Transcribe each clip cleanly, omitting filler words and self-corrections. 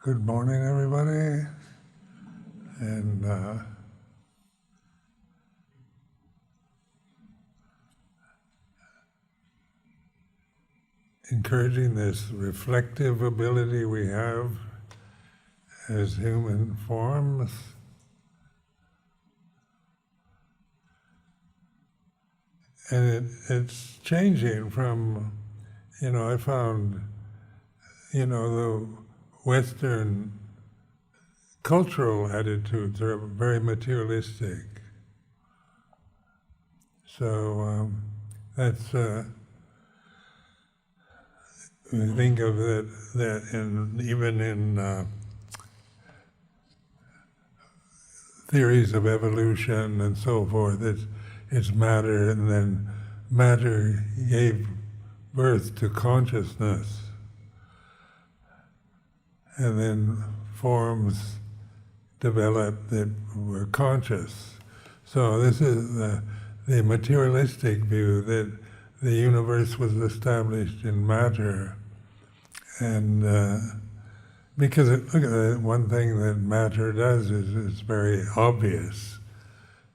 Good morning, everybody, and encouraging this reflective ability we have as human forms. And it's changing from, I found, the Western cultural attitudes are very materialistic. So that's, we think of it that even in theories of evolution and so forth, it's matter, and then matter gave birth to consciousness. And then forms developed that were conscious. So this is the materialistic view that the universe was established in matter. And because look at it, one thing that matter does is it's very obvious.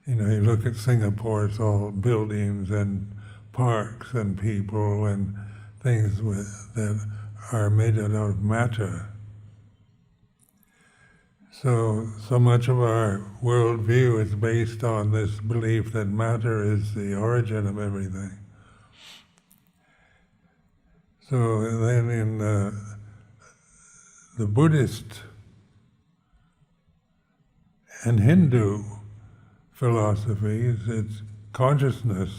You look at Singapore, it's all buildings and parks and people and things that are made out of matter. So much of our worldview is based on this belief that matter is the origin of everything. So then in the Buddhist and Hindu philosophies, it's consciousness,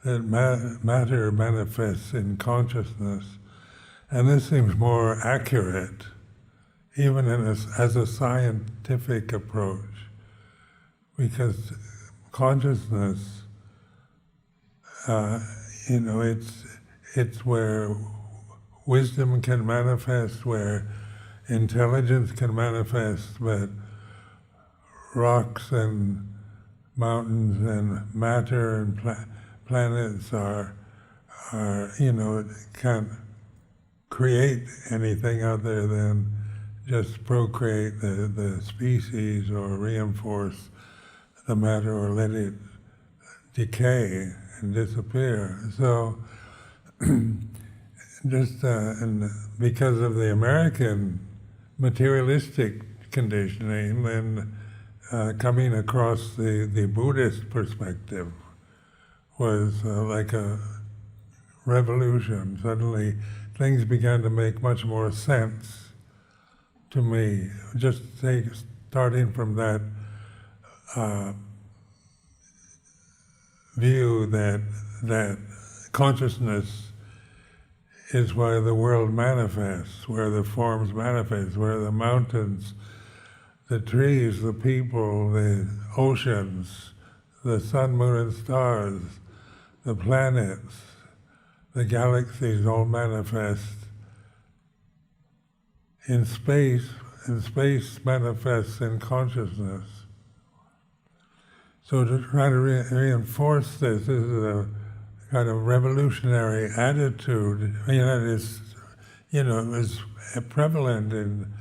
that matter manifests in consciousness. And this seems more accurate, even as a scientific approach, because consciousness, it's where wisdom can manifest, where intelligence can manifest, but rocks and mountains and matter and planets can't create anything other than just procreate the species or reinforce the matter or let it decay and disappear. So just and because of the American materialistic conditioning, and coming across the Buddhist perspective was like a revolution. Suddenly things began to make much more sense to me, just starting from that view that consciousness is where the world manifests, where the forms manifest, where the mountains, the trees, the people, the oceans, the sun, moon, and stars, the planets, the galaxies all manifest in space, and space manifests in consciousness. So to try to reinforce this is a kind of revolutionary attitude. It was prevalent in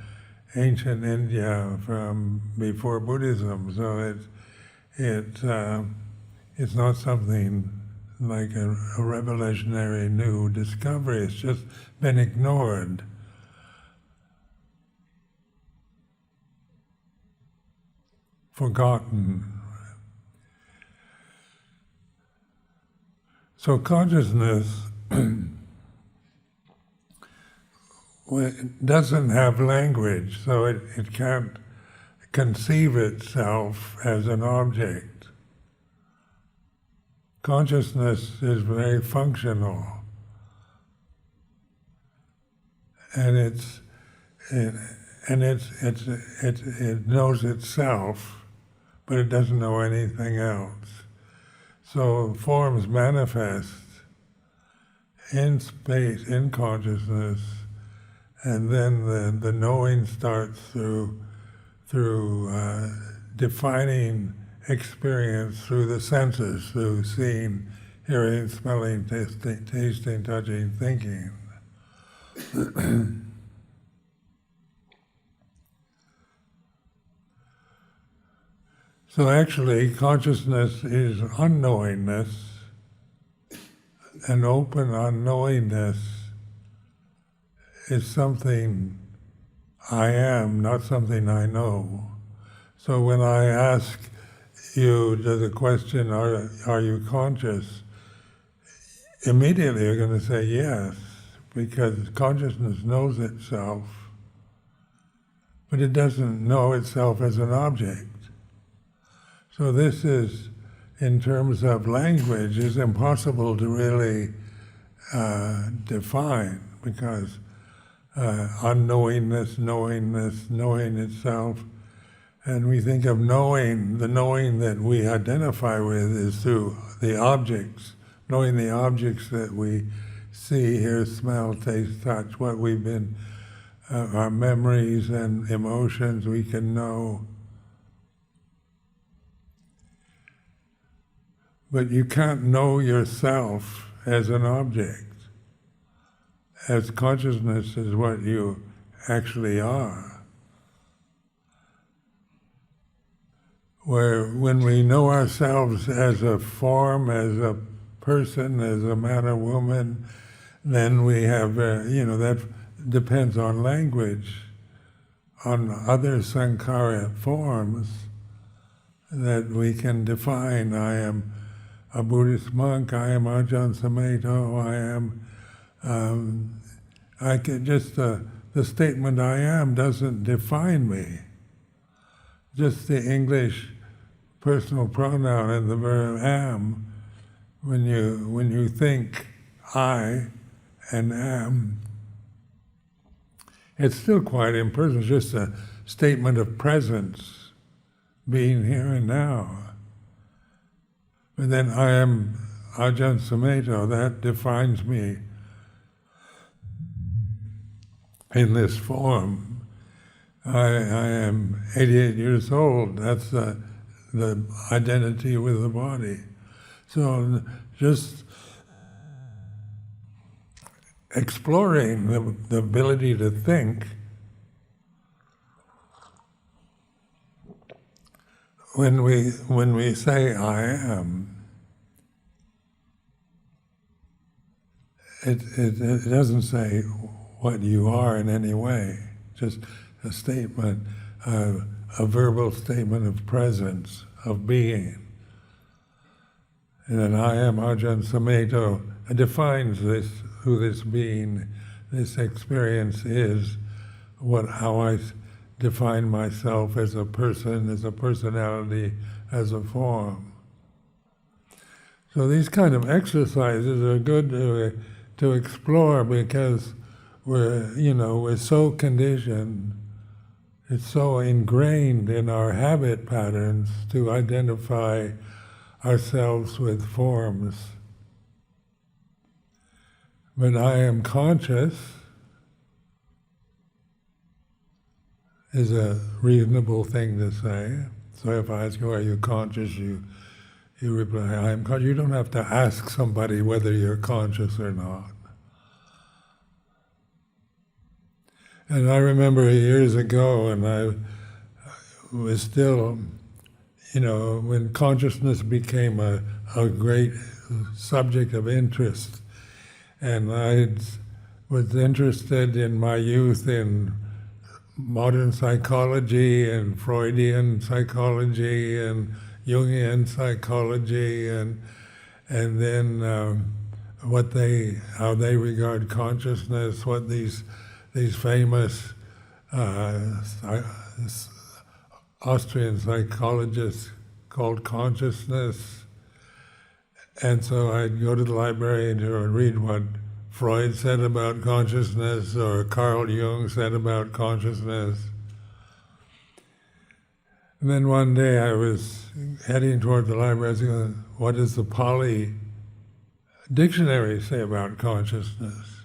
ancient India from before Buddhism. So it's not something like a revolutionary new discovery. It's just been ignored. Forgotten. So consciousness doesn't have language, so it can't conceive itself as an object. Consciousness is very functional, and it knows itself, but it doesn't know anything else. So forms manifest in space, in consciousness, and then the knowing starts through defining experience through the senses, through seeing, hearing, smelling, tasting, touching, thinking. So actually, consciousness is unknowingness, and open unknowingness is something I am, not something I know. So when I ask you the question, are you conscious? Immediately you're going to say yes, because consciousness knows itself, but it doesn't know itself as an object. So this is, in terms of language, is impossible to really define, because unknowingness, knowingness, knowing itself, and we think of knowing, the knowing that we identify with is through the objects, knowing the objects that we see, hear, smell, taste, touch, what we've been, our memories and emotions we can know. But you can't know yourself as an object, as consciousness is what you actually are. Where when we know ourselves as a form, as a person, as a man or woman, then we have, that depends on language, on other sankhara forms that we can define. I am a Buddhist monk, I am Ajahn Sumedho, the statement I am doesn't define me. Just the English personal pronoun and the verb am, when you think I and am, it's still quite impersonal, it's just a statement of presence, being here and now. But then I am Ajahn Sumedho, that defines me in this form. I am 88 years old, that's the identity with the body. So just exploring the ability to think, when we say I am, it doesn't say what you are in any way, just a statement, a verbal statement of presence, of being. And then I am Ajahn Sumedho defines this, who this being, this experience is, how I define myself as a person, as a personality, as a form. So these kind of exercises are good to explore, because we're so conditioned, it's so ingrained in our habit patterns to identify ourselves with forms. But I am conscious is a reasonable thing to say. So if I ask you, are you conscious, you reply, I am conscious. You don't have to ask somebody whether you're conscious or not. And I remember years ago, and I was still, when consciousness became a great subject of interest, and I was interested in my youth in modern psychology and Freudian psychology and Jungian psychology, and then how they regard consciousness, what these famous Austrian psychologists called consciousness. And so I'd go to the library and read what Freud said about consciousness, or Carl Jung said about consciousness. And then one day I was heading toward the library, I was going, what does the Pali dictionary say about consciousness?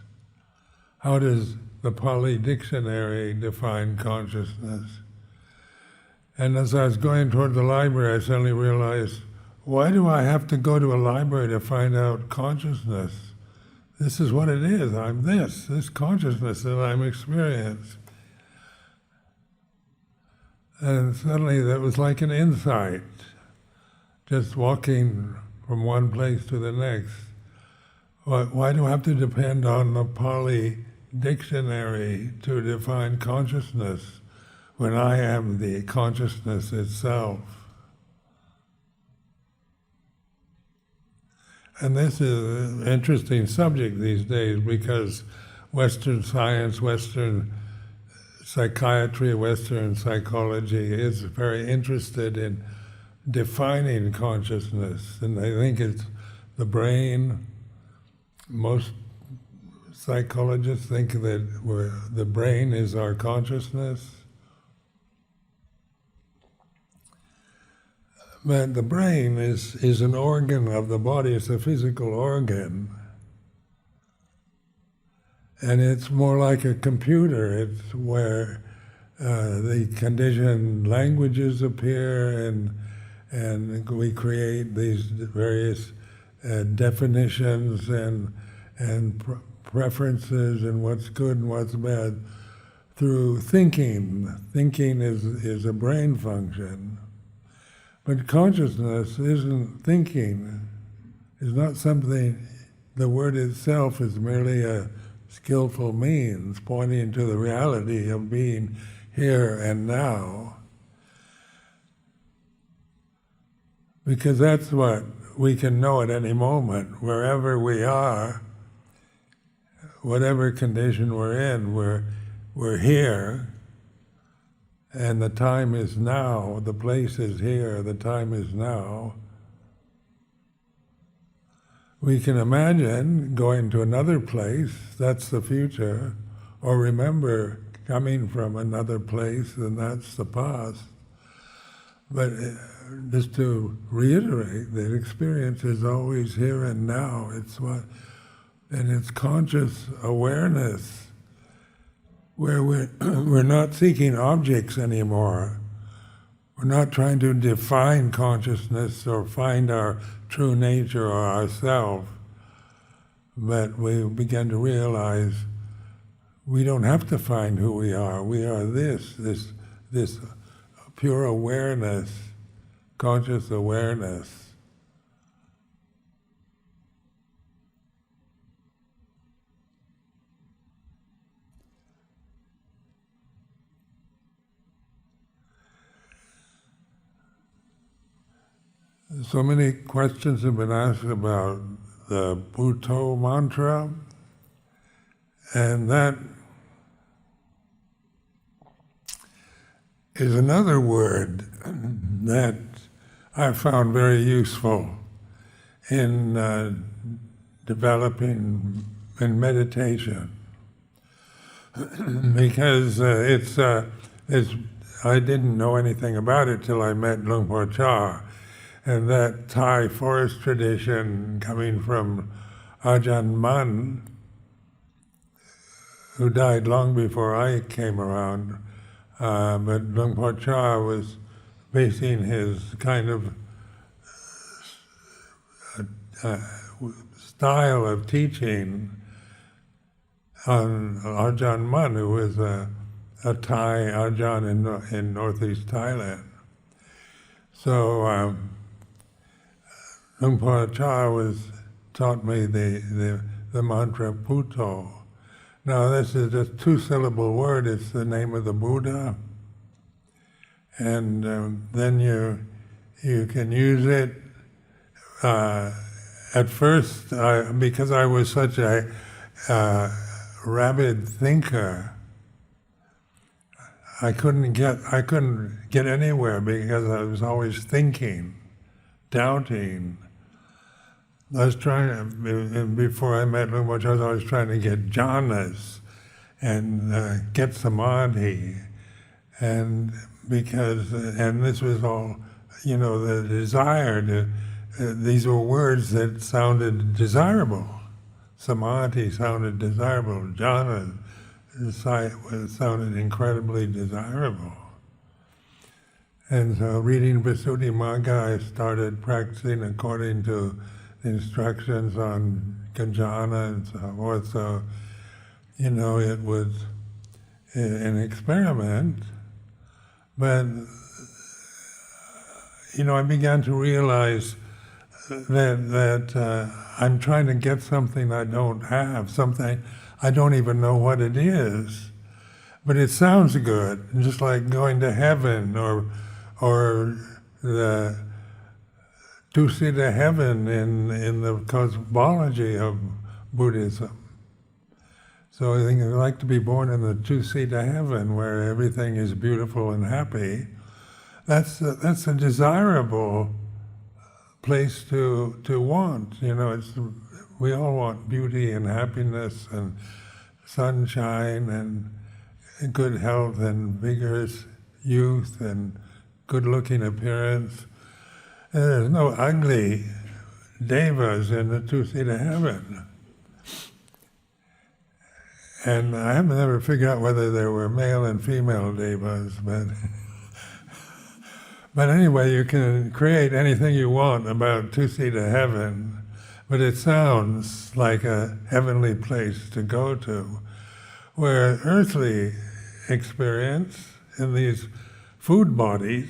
How does the Pali dictionary define consciousness? And as I was going toward the library, I suddenly realized, why do I have to go to a library to find out consciousness? This is what it is. I'm this consciousness that I'm experiencing. And suddenly that was like an insight, just walking from one place to the next. Why do I have to depend on the Pali dictionary to define consciousness when I am the consciousness itself? And this is an interesting subject these days because Western science, Western psychiatry, Western psychology is very interested in defining consciousness, and they think it's the brain. Most psychologists think that the brain is our consciousness. But the brain is an organ of the body, it's a physical organ. And it's more like a computer. It's where the conditioned languages appear, and we create these various definitions and preferences and what's good and what's bad through thinking. Thinking is a brain function. But consciousness isn't thinking. It's not something, the word itself is merely a skillful means pointing to the reality of being here and now. Because that's what we can know at any moment, wherever we are, whatever condition we're in, we're here, and the time is now, the place is here, the time is now. We can imagine going to another place, that's the future, or remember coming from another place, and that's the past. But just to reiterate that experience is always here and now. And it's conscious awareness where we're not seeking objects anymore. We're not trying to define consciousness or find our true nature or ourself, but we begin to realize we don't have to find who we are. We are this pure awareness, conscious awareness. So many questions have been asked about the Buddho mantra, and that is another word that I found very useful in developing in meditation, because I didn't know anything about it till I met Luang Por, and that Thai forest tradition coming from Ajahn Mun, who died long before I came around. But Luang Por was basing his kind of style of teaching on Ajahn Mun, who was a Thai Ajahn in northeast Thailand. So Luang Por taught me the mantra Buddho. Now this is a two-syllable word, it's the name of the Buddha, and then you can use it. At first, because I was such a rabid thinker, I couldn't get anywhere because I was always thinking, doubting. I was trying, before I met Luang Por, I was always trying to get jhanas and get samadhi, and this was all, the desire to. These were words that sounded desirable. Samadhi sounded desirable. Jhana sounded incredibly desirable. And so, reading Visuddhimagga, I started practicing according to the instructions on jhana and so forth. So, it was an experiment, But, I began to realize that I'm trying to get something I don't have, something I don't even know what it is. But it sounds good, just like going to heaven or the two-seater heaven in the cosmology of Buddhism. So I think I'd like to be born in the two-seater heaven where everything is beautiful and happy. That's a desirable place to want. We all want beauty and happiness and sunshine and good health and vigorous youth and good-looking appearance. And there's no ugly devas in the two-seater heaven. And I haven't ever figured out whether there were male and female devas, but anyway, you can create anything you want about two-seater heaven, but it sounds like a heavenly place to go to, where earthly experience in these food bodies,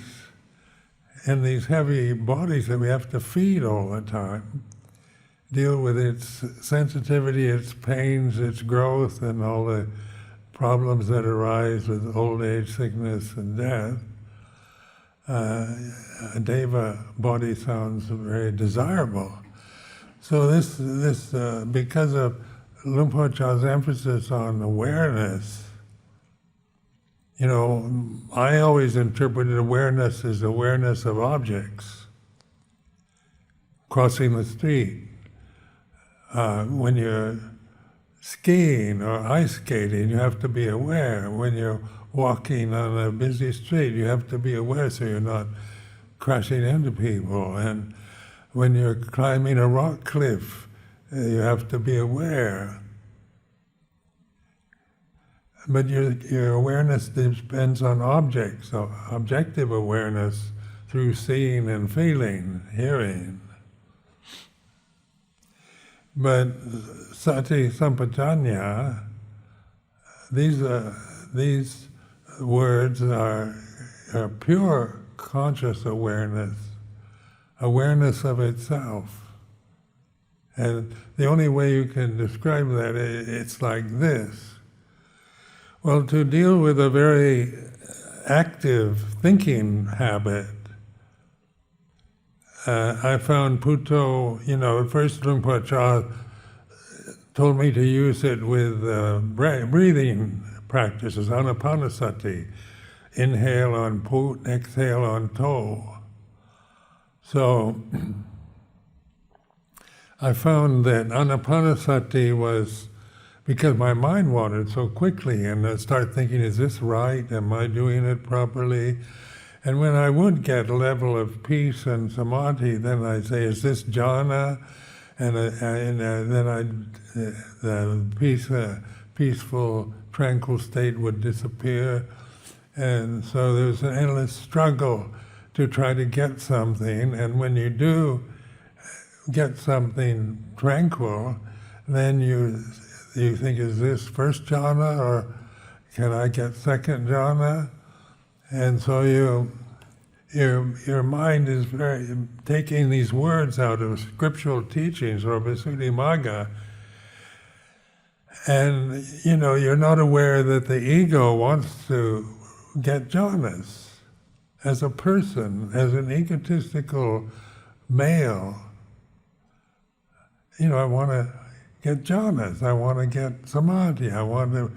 in these heavy bodies that we have to feed all the time, deal with its sensitivity, its pains, its growth, and all the problems that arise with old age, sickness, and death. A deva body sounds very desirable. So this because of Luang Por Chah's emphasis on awareness, I always interpreted awareness as awareness of objects. Crossing the street, when you're skiing or ice skating, you have to be aware. When you're walking on a busy street, you have to be aware so you're not crashing into people. And when you're climbing a rock cliff, you have to be aware. But your awareness depends on objects, so objective awareness through seeing and feeling, hearing. But sati sampajanya, these words are pure conscious awareness of itself. And the only way you can describe that, it's like this. Well, to deal with a very active thinking habit, I found Buddho, first Luang Por Chah told me to use it with breathing practices, anapanasati, inhale on put, exhale on toe. So I found that anapanasati was, because my mind wandered so quickly, and I started thinking, is this right? Am I doing it properly? And when I would get a level of peace and samadhi, then I'd say, is this jhana? And then the peaceful, tranquil state would disappear. And so there's an endless struggle to try to get something. And when you do get something tranquil, then you think, is this first jhana, or can I get second jhana? And so your mind is taking these words out of scriptural teachings or Visuddhimagga, and you're not aware that the ego wants to get jhanas. As a person, as an egotistical male, I want to get jhanas, I want to get samadhi, I want to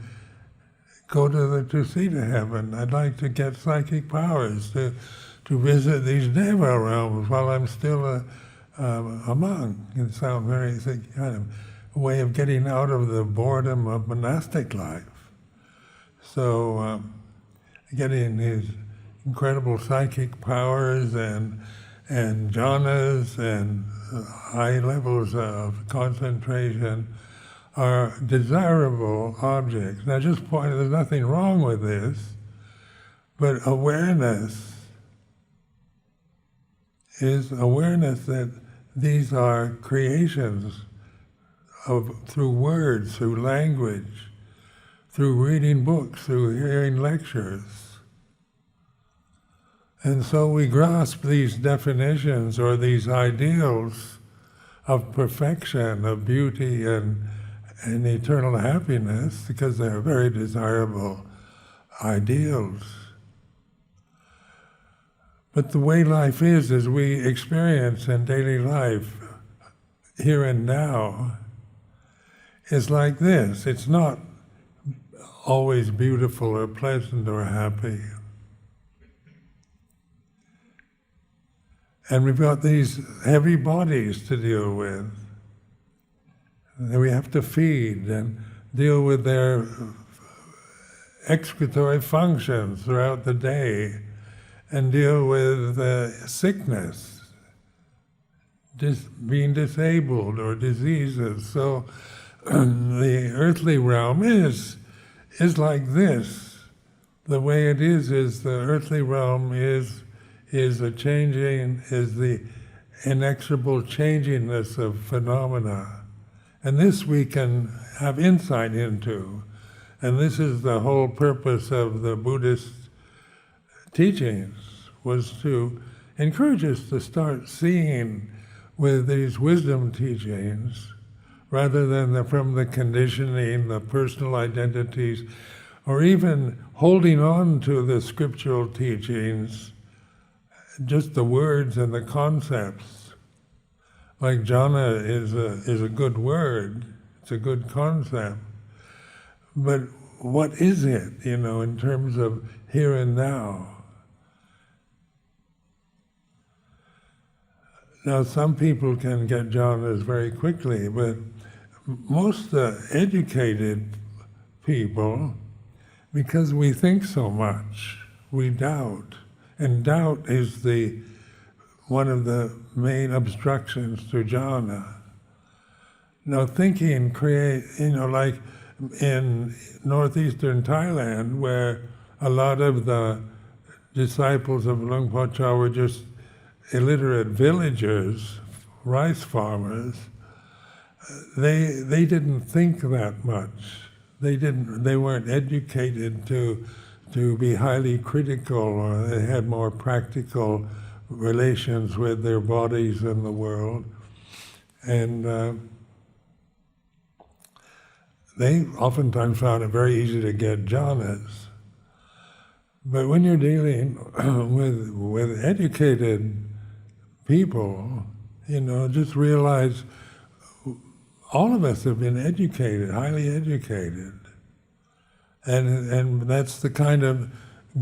go to the two-seater heaven, I'd like to get psychic powers to visit these deva realms while I'm still a monk. It sounds very kind of a way of getting out of the boredom of monastic life. So getting these incredible psychic powers and jhanas and high levels of concentration are desirable objects. Now just point, there's nothing wrong with this, but awareness is awareness that these are creations through words, through language, through reading books, through hearing lectures. And so we grasp these definitions or these ideals of perfection, of beauty and eternal happiness, because they're very desirable ideals. But the way life is, as we experience in daily life, here and now, is like this. It's not always beautiful or pleasant or happy. And we've got these heavy bodies to deal with. And we have to feed and deal with their excretory functions throughout the day, and deal with sickness, being disabled or diseases. So the earthly realm is like this. The way it is the earthly realm is the inexorable changingness of phenomena. And this we can have insight into. And this is the whole purpose of the Buddhist teachings, was to encourage us to start seeing with these wisdom teachings, rather than from the conditioning, the personal identities, or even holding on to the scriptural teachings, just the words and the concepts. Like jhana is a good word, it's a good concept, but what is it, in terms of here and now? Now, some people can get jhanas very quickly, but most educated people, because we think so much, we doubt. And doubt is one of the main obstructions to jhana. Now, thinking like in northeastern Thailand, where a lot of the disciples of Luang Por Chah were just illiterate villagers, rice farmers, they didn't think that much. They weren't educated to be highly critical, or they had more practical relations with their bodies and the world. And they oftentimes found it very easy to get jhanas. But when you're dealing with educated people, just realize all of us have been educated, highly educated. And that's the kind of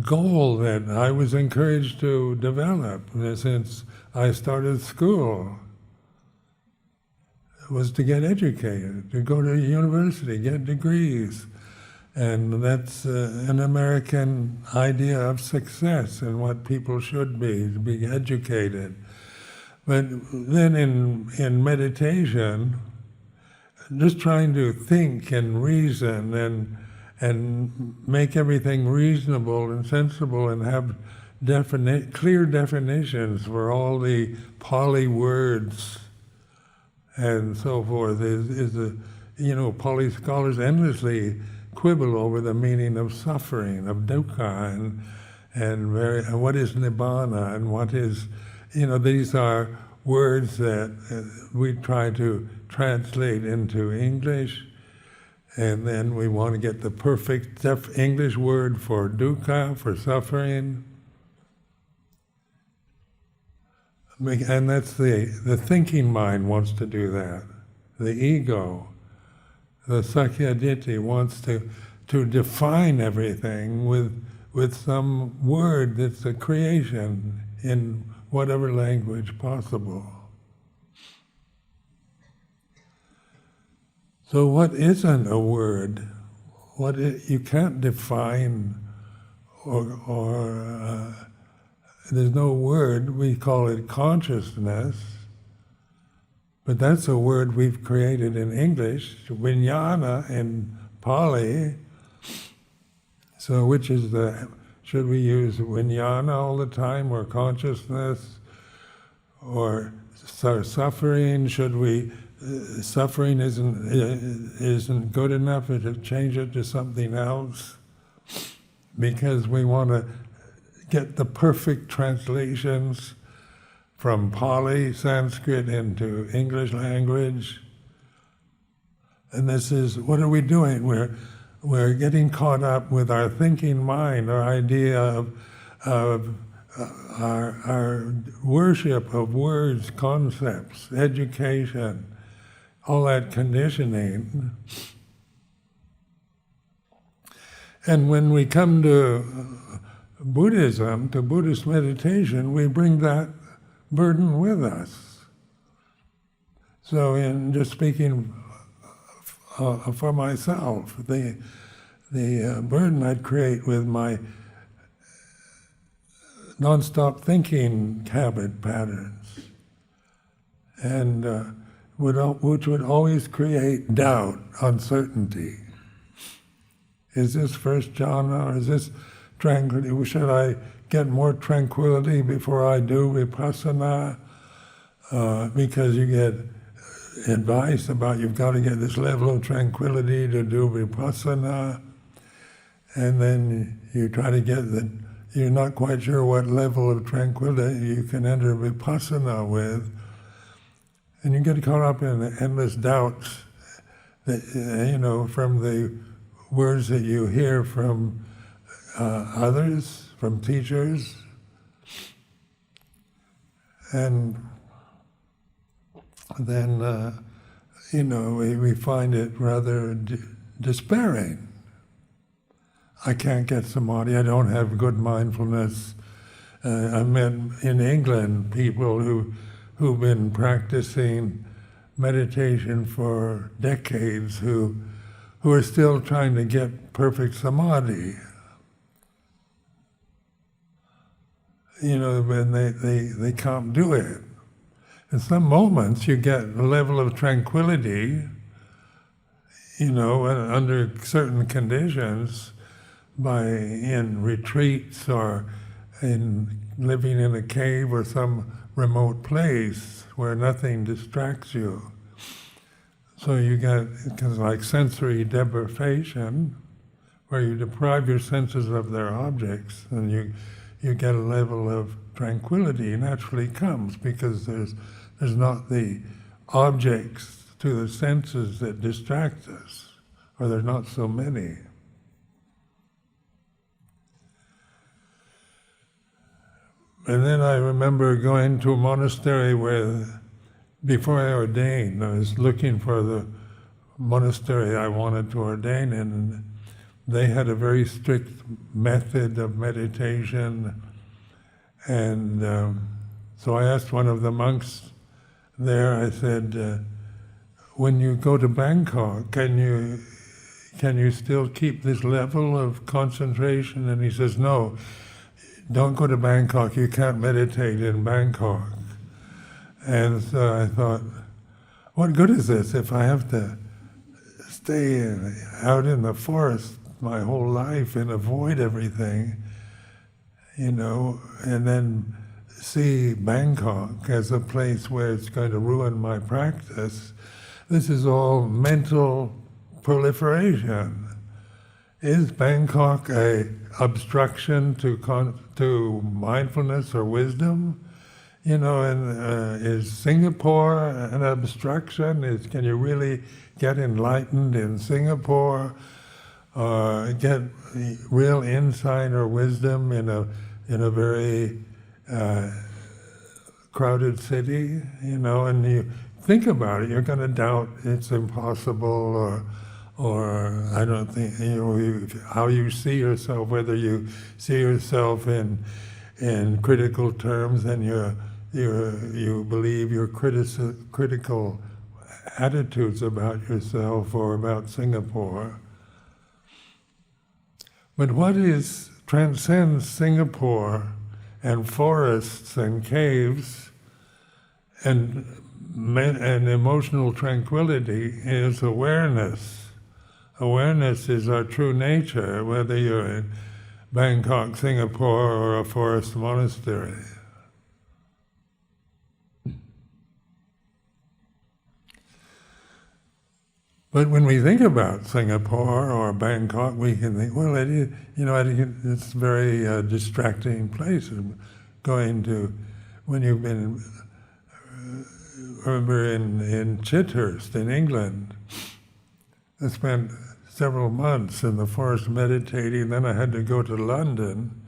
goal that I was encouraged to develop since I started school. It was to get educated, to go to university, get degrees. And that's an American idea of success and what people should be, to be educated. But then in meditation, just trying to think and reason and make everything reasonable and sensible and have clear definitions for all the Pali words and so forth Pali scholars endlessly quibble over the meaning of suffering, of dukkha, and what is nibbana, and what is, these are words that we try to translate into English, and then we want to get the perfect English word for dukkha, for suffering. And that's the thinking mind wants to do that. The ego, the Sakyaditi, wants to define everything with some word that's a creation in whatever language possible. So what isn't a word? You can't define, or there's no word. We call it consciousness, but that's a word we've created in English, vijnana in Pali. So which is should we use vijnana all the time, or consciousness, or suffering? Should we, suffering isn't good enough to change it to something else, because we want to get the perfect translations from Pali, Sanskrit into English language. And this is, what are we doing? We're getting caught up with our thinking mind, our idea of our worship of words, concepts, education, all that conditioning. And when we come to Buddhism, to Buddhist meditation, we bring that burden with us. So in just speaking for myself, the burden I'd create with my non-stop thinking habit patterns, and which would always create doubt, uncertainty. Is this first jhana, or is this tranquility? Should I get more tranquility before I do vipassana? Because you get advice about you've got to get this level of tranquility to do vipassana, and then you try to get you're not quite sure what level of tranquility you can enter vipassana with, and you get caught up in endless doubts that, from the words that you hear from others, from teachers, and then we find it rather despairing. I can't get samadhi, I don't have good mindfulness. I met in England people who've been practicing meditation for decades who are still trying to get perfect samadhi. And they can't do it. In some moments you get a level of tranquility, under certain conditions, in retreats or in living in a cave or some remote place where nothing distracts you. So you get kind of like sensory deprivation, where you deprive your senses of their objects, and you get a level of tranquility naturally comes because there's not the objects to the senses that distract us, or there's not so many. And then I remember going to a monastery where, before I ordained, I was looking for the monastery I wanted to ordain in, and they had a very strict method of meditation. And so I asked one of the monks there, I said, when you go to Bangkok, can you still keep this level of concentration? And he says, no, don't go to Bangkok, you can't meditate in Bangkok. And so I thought, what good is this if I have to stay out in the forest my whole life and avoid everything, and then see Bangkok as a place where it's going to ruin my practice. This is all mental proliferation. Is Bangkok a obstruction to mindfulness or wisdom? And is Singapore an obstruction? Can you really get enlightened in Singapore, or get real insight or wisdom in a very crowded city? And you think about it, you're going to doubt it's impossible, or I don't think, how you see yourself, whether you see yourself in critical terms, and you believe your critical attitudes about yourself or about Singapore. But what transcends Singapore and forests and caves and emotional tranquility is awareness. Awareness is our true nature, whether you're in Bangkok, Singapore, or a forest monastery. But when we think about Singapore or Bangkok, we can think, well, it is, it's a very distracting place. Going to, when you've been, remember in Chithurst in England, I spent several months in the forest meditating, then I had to go to London,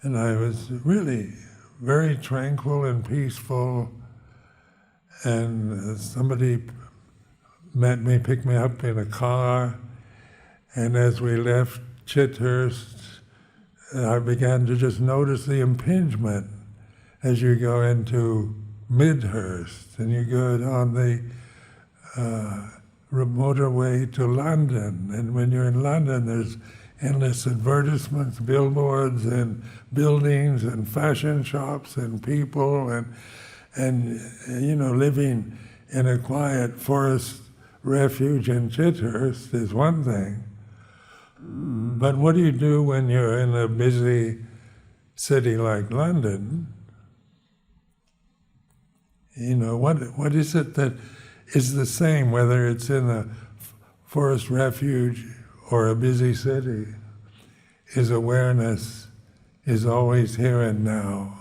and I was really very tranquil and peaceful, and somebody met me, picked me up in a car, and as we left Chithurst, I began to just notice the impingement as you go into Midhurst, and you go on the motorway to London, and when you're in London, there's endless advertisements, billboards, and buildings, and fashion shops, and people, and living in a quiet forest refuge in Chithurst is one thing. But what do you do when you're in a busy city like London? What is it that is the same whether it's in a forest refuge or a busy city? Is awareness is always here and now.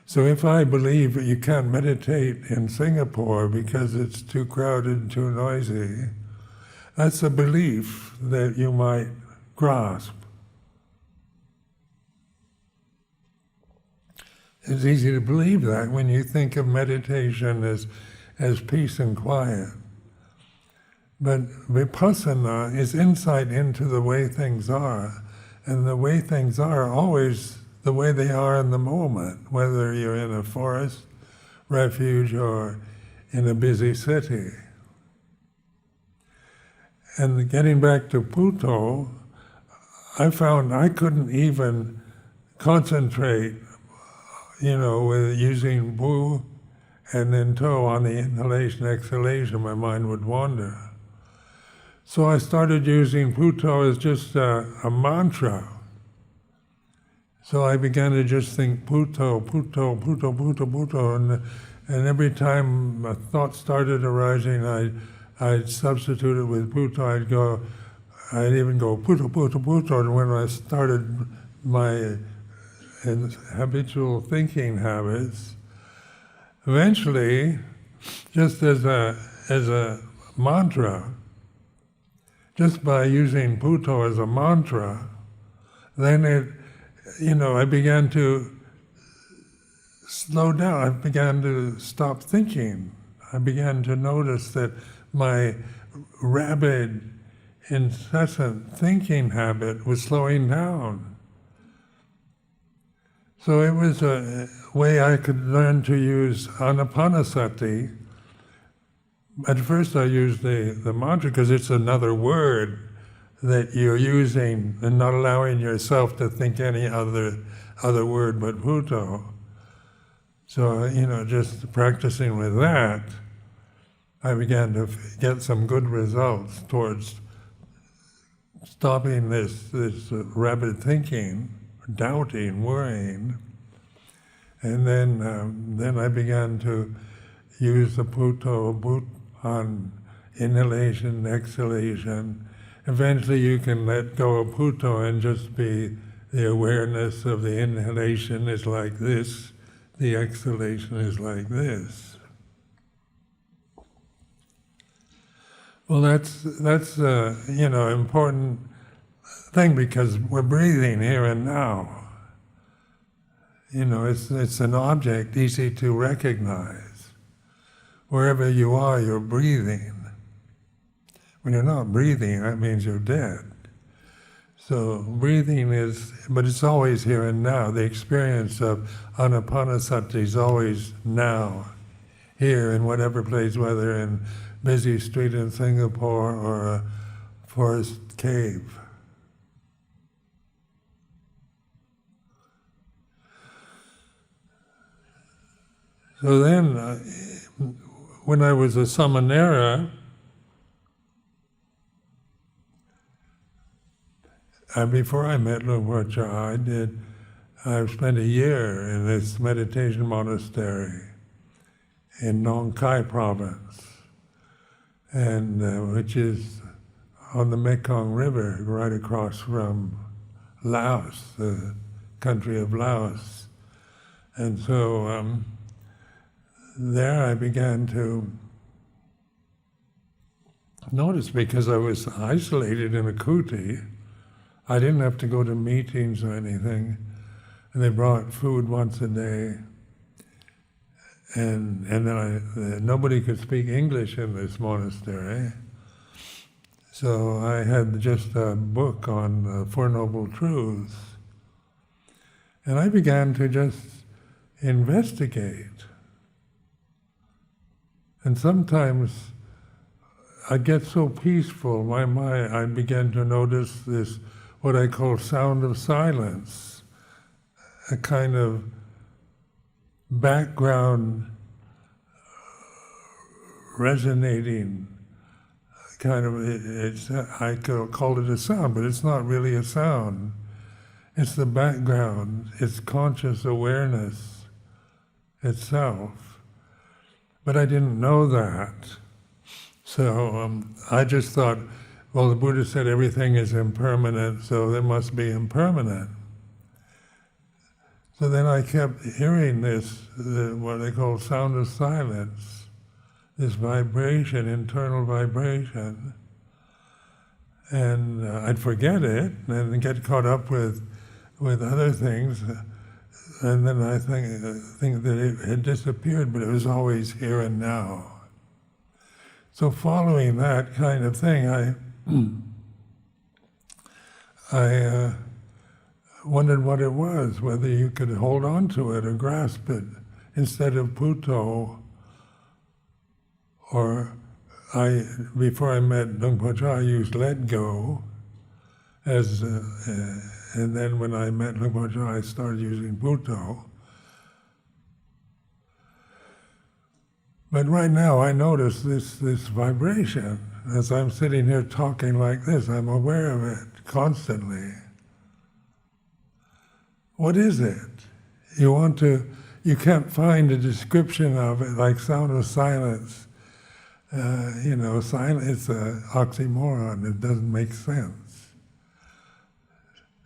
So if I believe that you can't meditate in Singapore because it's too crowded and too noisy, that's a belief that you might grasp. It's easy to believe that when you think of meditation as peace and quiet. But vipassana is insight into the way things are, and the way things are always the way they are in the moment, whether you're in a forest refuge or in a busy city. And getting back to Buddho, I found I couldn't even concentrate, with using Bu and then To on the inhalation, exhalation, my mind would wander. So I started using Buddho as just a mantra. So I began to just think Buddho, Buddho, Buddho, Buddho, Buddho, and every time a thought started arising, I'd substitute it with Buddho. I'd even go Buddho, Buddho, Buddho, and when I started my habitual thinking habits, eventually, just as a mantra, just by using Buddho as a mantra, then I began to slow down. I began to stop thinking. I began to notice that my rabid, incessant thinking habit was slowing down. So it was a way I could learn to use anapanasati. At first I used the mantra because it's another word that you're using and not allowing yourself to think any other word but Buddho. So, just practicing with that, I began to get some good results towards stopping this rapid thinking, doubting, worrying. And then I began to use the Buddho on inhalation, exhalation. Eventually you can let go of Buddho and just be the awareness of the inhalation is like this, the exhalation is like this. Well, that's important thing because we're breathing here and now. It's an object easy to recognize. Wherever you are, you're breathing. When you're not breathing, that means you're dead. So breathing but it's always here and now. The experience of anapanasati is always now, here in whatever place, whether in busy street in Singapore or a forest cave. So then, when I was a samanera, before I met Luang, I spent a year in this meditation monastery. in Nong Khai province, and which is on the Mekong River, right across from Laos, the country of Laos. And so there I began to notice, because I was isolated in a kuti, I didn't have to go to meetings or anything, and they brought food once a day. And then nobody could speak English in this monastery. So I had just a book on Four Noble Truths. And I began to just investigate. And sometimes I'd get so peaceful, my mind, I began to notice this, what I call sound of silence, a kind of background resonating kind of, I call it a sound, but it's not really a sound. It's the background, it's conscious awareness itself. But I didn't know that. So I just thought, well, the Buddha said everything is impermanent, so it must be impermanent. So then I kept hearing this, what they call sound of silence, this vibration, internal vibration. And I'd forget it and get caught up with other things. And then I think that it had disappeared, but it was always here and now. So following that kind of thing, I wondered what it was, whether you could hold on to it or grasp it instead of Buddho. Or before I met Luang Por Chah, I used let go, and then when I met Luang Por Chah, I started using Buddho. But right now I notice this vibration. As I'm sitting here talking like this, I'm aware of it constantly. What is it? You can't find a description of it, like sound of silence. Silence, it's an oxymoron, it doesn't make sense.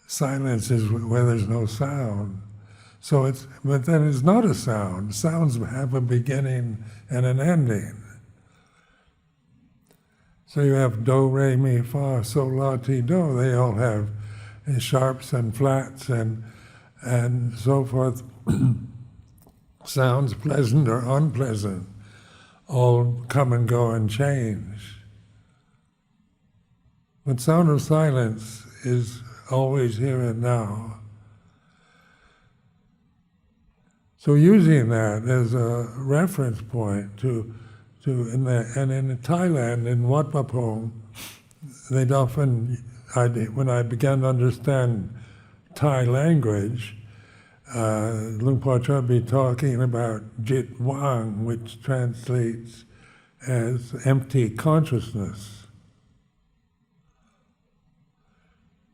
Silence is where there's no sound. But then it's not a sound. Sounds have a beginning and an ending. So you have do, re, mi, fa, sol, la, ti, do. They all have sharps and flats and so forth. Sounds pleasant or unpleasant all come and go and change. But sound of silence is always here and now. So using that as a reference point in Thailand, in Wat Pah Pong, they'd often, when I began to understand Thai language, Luang Por Chah be talking about Jit Wang, which translates as empty consciousness.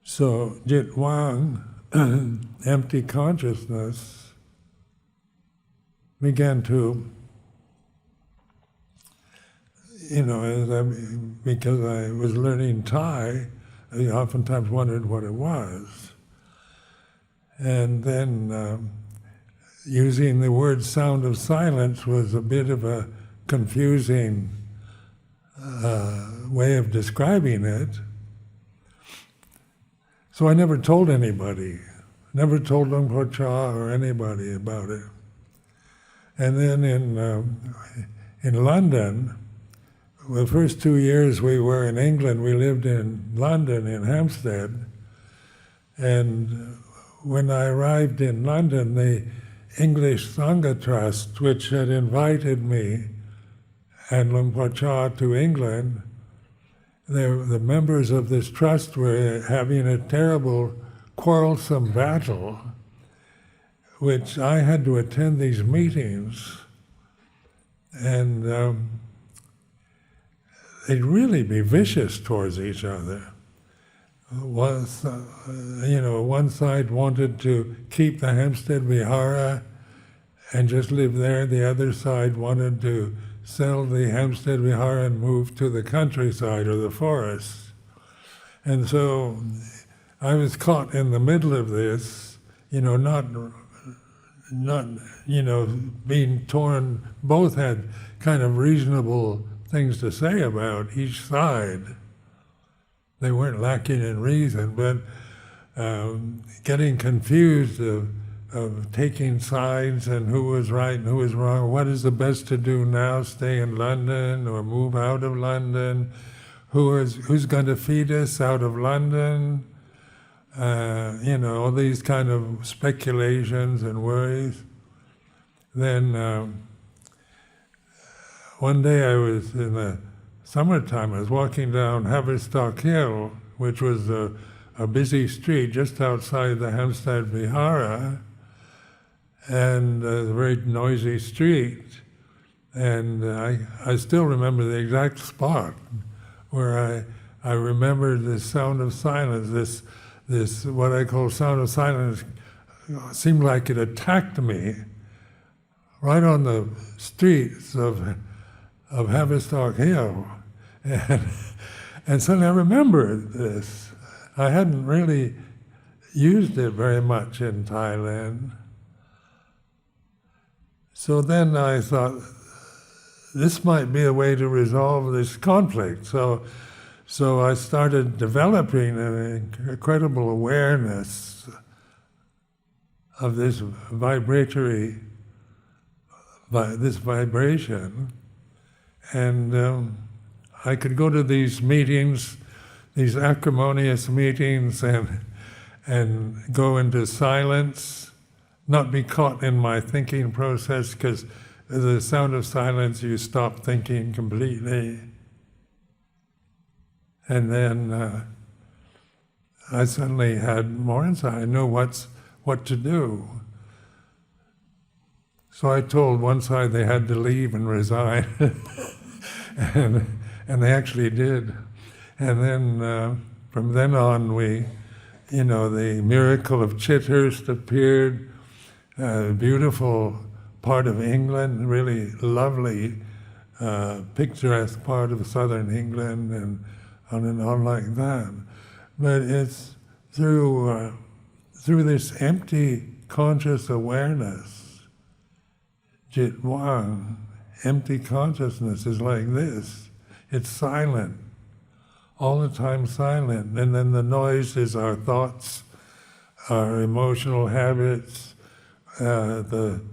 So Jit Wang, empty consciousness, began to, because I was learning Thai, I oftentimes wondered what it was. And then using the word sound of silence was a bit of a confusing way of describing it. So I never told anybody, never told Luang Por Chah or anybody about it. And then in London, the first 2 years we were in England, we lived in London, in Hampstead, and when I arrived in London, the English Sangha Trust, which had invited me and Luang Por Chah to England, the members of this trust were having a terrible, quarrelsome battle, which I had to attend these meetings, and they'd really be vicious towards each other. One side wanted to keep the Hampstead Vihara and just live there. The other side wanted to sell the Hampstead Vihara and move to the countryside or the forest. And so I was caught in the middle of this, not being torn. Both had kind of reasonable things to say about each side. They weren't lacking in reason, but getting confused of taking sides and who was right and who was wrong. What is the best to do now? Stay in London or move out of London? Who's going to feed us out of London? All these kind of speculations and worries. Then one day I was in the summertime, I was walking down Haverstock Hill, which was a busy street just outside the Hampstead Vihara, and a very noisy street. And I still remember the exact spot where I remembered this sound of silence, this what I call sound of silence, seemed like it attacked me right on the streets of Haverstock Hill. And suddenly I remembered this. I hadn't really used it very much in Thailand. So then I thought, this might be a way to resolve this conflict. So I started developing an incredible awareness of this vibration, and I could go to these meetings, these acrimonious meetings, and go into silence, not be caught in my thinking process, because the sound of silence, you stop thinking completely. And then I suddenly had more insight. I knew what to do. So I told one side they had to leave and resign, and they actually did. And then from then on, the miracle of Chithurst appeared, a beautiful part of England, really lovely, picturesque part of southern England, and on like that. But it's through this empty conscious awareness, Jit Luang, empty consciousness is like this. It's silent, all the time silent. And then the noise is our thoughts, our emotional habits,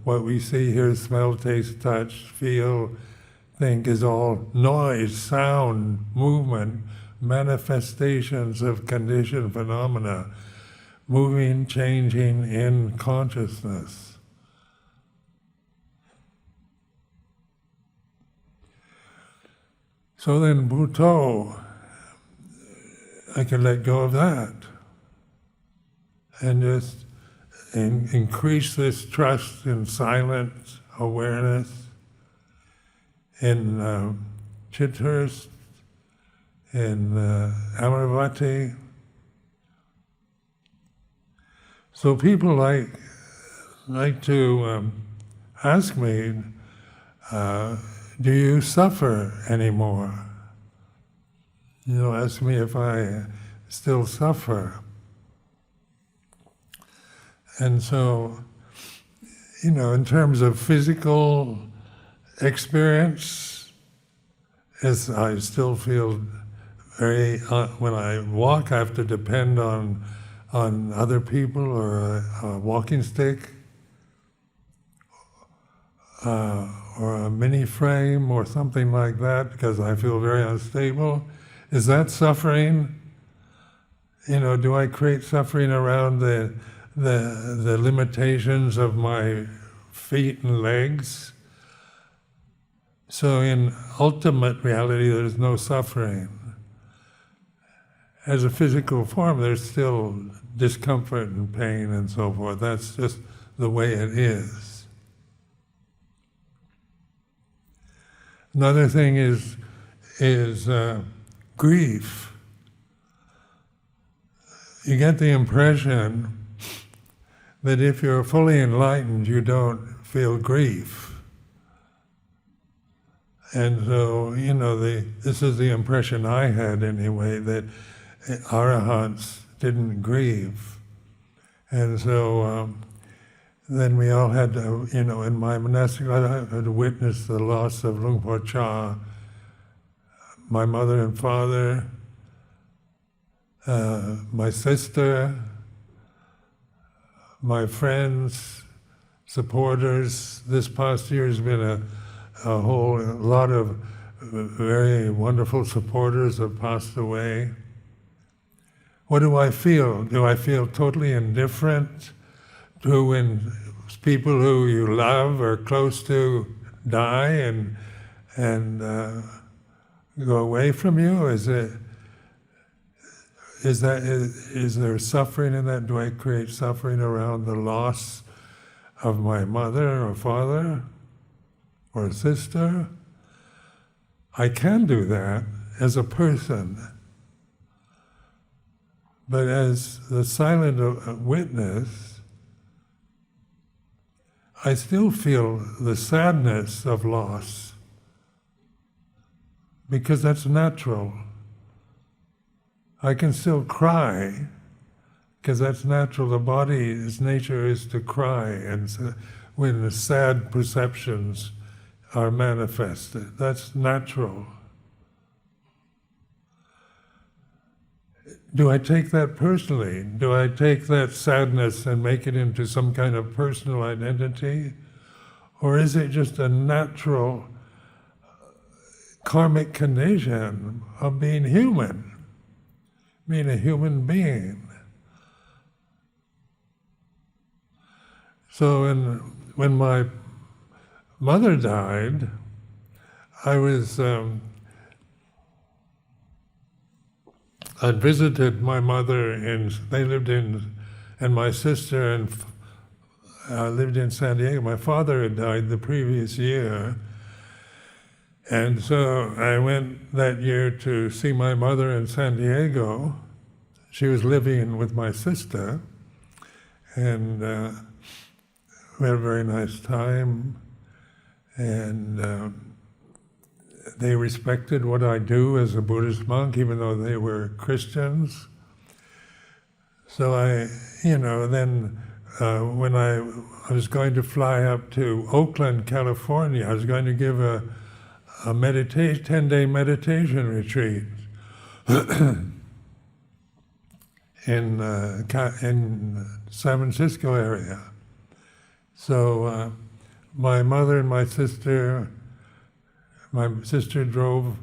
what we see, hear, smell, taste, touch, feel, think is all noise, sound, movement, manifestations of conditioned phenomena, moving, changing in consciousness. So then Buddho, I can let go of that and just increase this trust in silent awareness in Chithurst, in Amaravati. So people like to ask me, do you suffer anymore? Ask me if I still suffer. And so, in terms of physical experience, I still feel very, when I walk, I have to depend on other people or a walking stick, or a mini frame or something like that, because I feel very unstable. Is that suffering? Do I create suffering around the limitations of my feet and legs? So in ultimate reality, there's no suffering. As a physical form, there's still discomfort and pain and so forth. That's just the way it is. Another thing is grief. You get the impression that if you're fully enlightened, you don't feel grief. And so, this is the impression I had anyway, that arahants didn't grieve. And so then we all had to, in my monastic life, I had to witness the loss of Luang Por Cha, my mother and father, my sister, my friends, supporters. This past year has been a whole lot of very wonderful supporters have passed away. What do I feel? Do I feel totally indifferent to when people who you love or close to die and go away from you? Is there suffering in that? Do I create suffering around the loss of my mother or father or sister? I can do that as a person, but as the silent witness, I still feel the sadness of loss, because that's natural. I can still cry, because that's natural. The body's nature is to cry, and so when the sad perceptions are manifested, that's natural. Do I take that personally? Do I take that sadness and make it into some kind of personal identity? Or is it just a natural karmic condition of being human, being a human being? So when my mother died, I was I'd visited my mother and my sister lived in San Diego. My father had died the previous year, and so I went that year to see my mother in San Diego. She was living with my sister, and we had a very nice time, and they respected what I do as a Buddhist monk, even though they were Christians. So then when I was going to fly up to Oakland, California, I was going to give a 10-day meditation retreat in San Francisco area. So my mother and my sister drove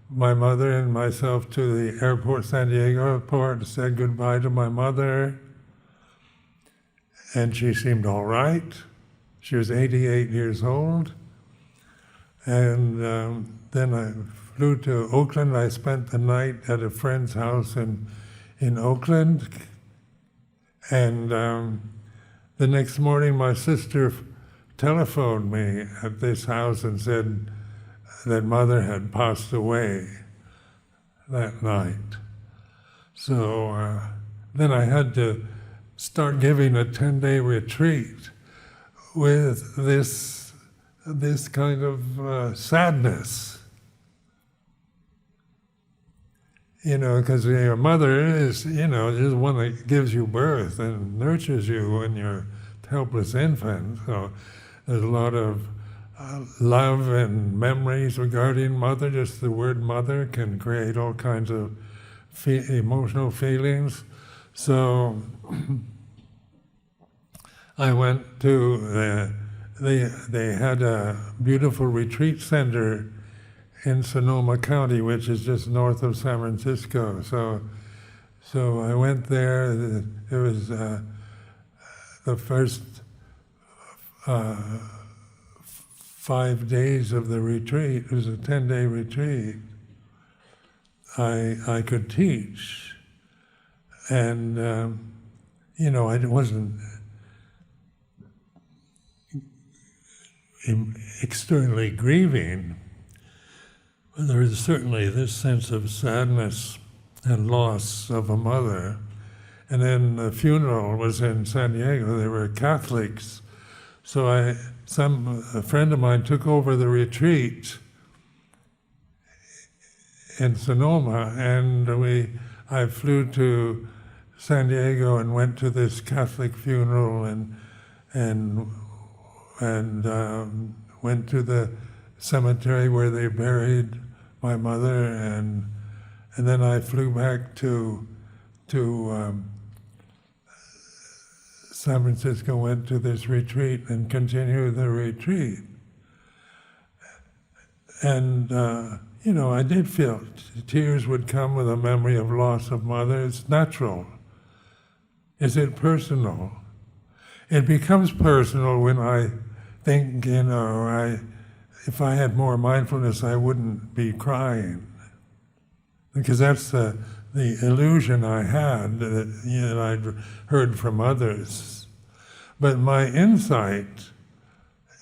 my mother and myself to the airport, San Diego airport, said goodbye to my mother, and she seemed all right. She was 88 years old. And then I flew to Oakland. I spent the night at a friend's house in Oakland. And the next morning my sister telephoned me at this house and said that mother had passed away that night. So then I had to start giving a 10-day retreat with this kind of sadness. Because your mother is, is one that gives you birth and nurtures you when you're a helpless infant. So there's a lot of love and memories regarding mother. Just the word mother can create all kinds of emotional feelings. So I went to, they had a beautiful retreat center in Sonoma County, which is just north of San Francisco. So I went there. It was the first 5 days of the retreat. It was a 10-day retreat. I could teach, and I wasn't externally grieving, but there is certainly this sense of sadness and loss of a mother, And then the funeral was in San Diego. They were Catholics. So a friend of mine took over the retreat in Sonoma, and I flew to San Diego and went to this Catholic funeral and went to the cemetery where they buried my mother, and then I flew back to San Francisco, went to this retreat and continued the retreat. And I did feel tears would come with a memory of loss of mother. It's natural. Is it personal? It becomes personal when I think, if I had more mindfulness, I wouldn't be crying. Because that's the illusion I had that I'd heard from others. But my insight,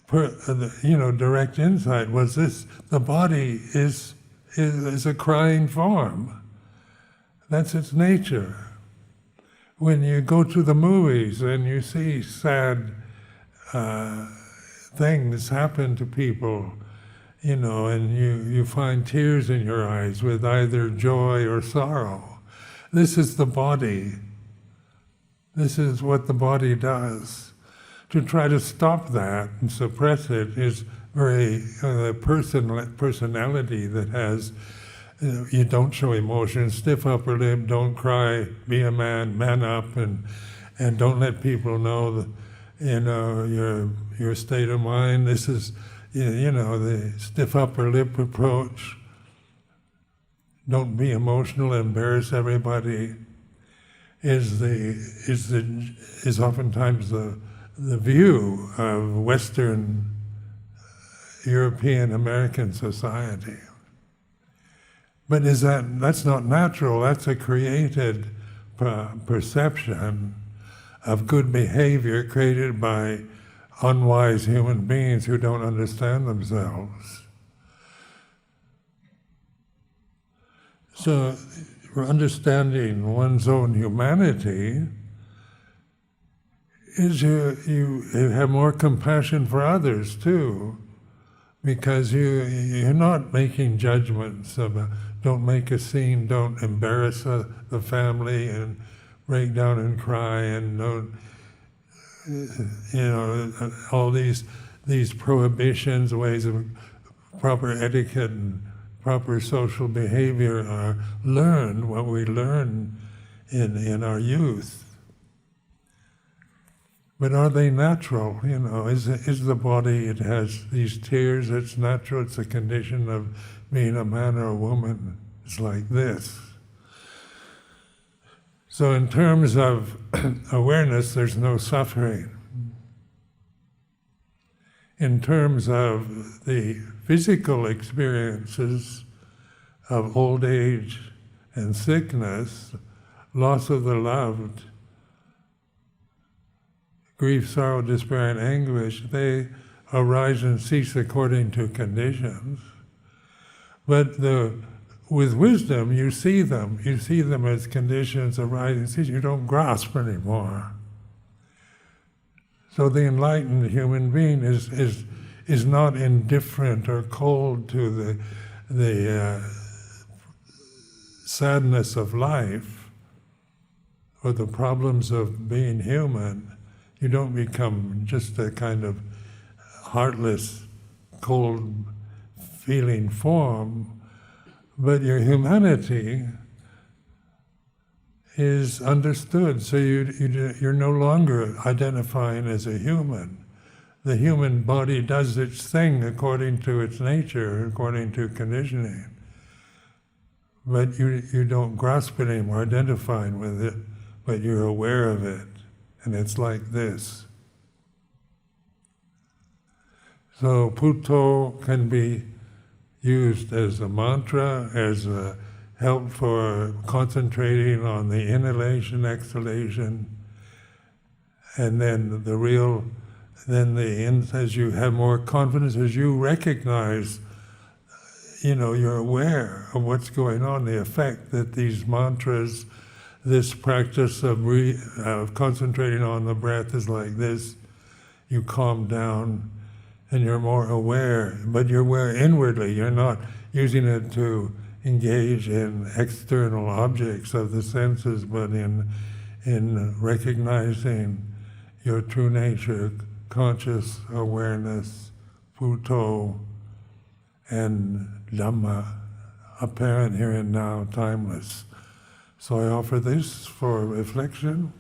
direct insight was this: the body is a crying form. That's its nature. When you go to the movies and you see sad things happen to people, and you find tears in your eyes with either joy or sorrow. This is the body. This is what the body does. To try to stop that and suppress it is very personality that has, you don't show emotion, stiff upper lip, don't cry, be a man up, and don't let people know your state of mind. This is the stiff upper lip approach. Don't be emotional, embarrass everybody. Is oftentimes the view of Western European American society. But that's not natural. That's a created perception of good behavior created by unwise human beings who don't understand themselves. So, for understanding one's own humanity is you have more compassion for others too, because you're not making judgments about, don't make a scene, don't embarrass the family and break down and cry, and don't, all these prohibitions, ways of proper etiquette and proper social behavior are learned, what we learn in our youth. But are they natural? Is the body, it has these tears, it's natural, it's a condition of being a man or a woman. It's like this. So in terms of awareness, there's no suffering. In terms of the physical experiences of old age and sickness, loss of the loved, grief, sorrow, despair, and anguish, they arise and cease according to conditions. But with wisdom, you see them as conditions arise and cease. You don't grasp anymore. So the enlightened human being is not indifferent or cold to the sadness of life or the problems of being human. You don't become just a kind of heartless, cold feeling form, but your humanity is understood, so you're no longer identifying as a human. The human body does its thing according to its nature, according to conditioning. But you don't grasp it anymore, identifying with it, but you're aware of it. And it's like this. So Buddho can be used as a mantra, as a help for concentrating on the inhalation, exhalation, and then as you have more confidence, as you recognize, you're aware of what's going on, the effect that these mantras, this practice of concentrating on the breath is like this. You calm down and you're more aware, but you're aware inwardly. You're not using it to engage in external objects of the senses, but in recognizing your true nature, conscious awareness, Buddho, and Dhamma, apparent here and now, timeless. So I offer this for reflection.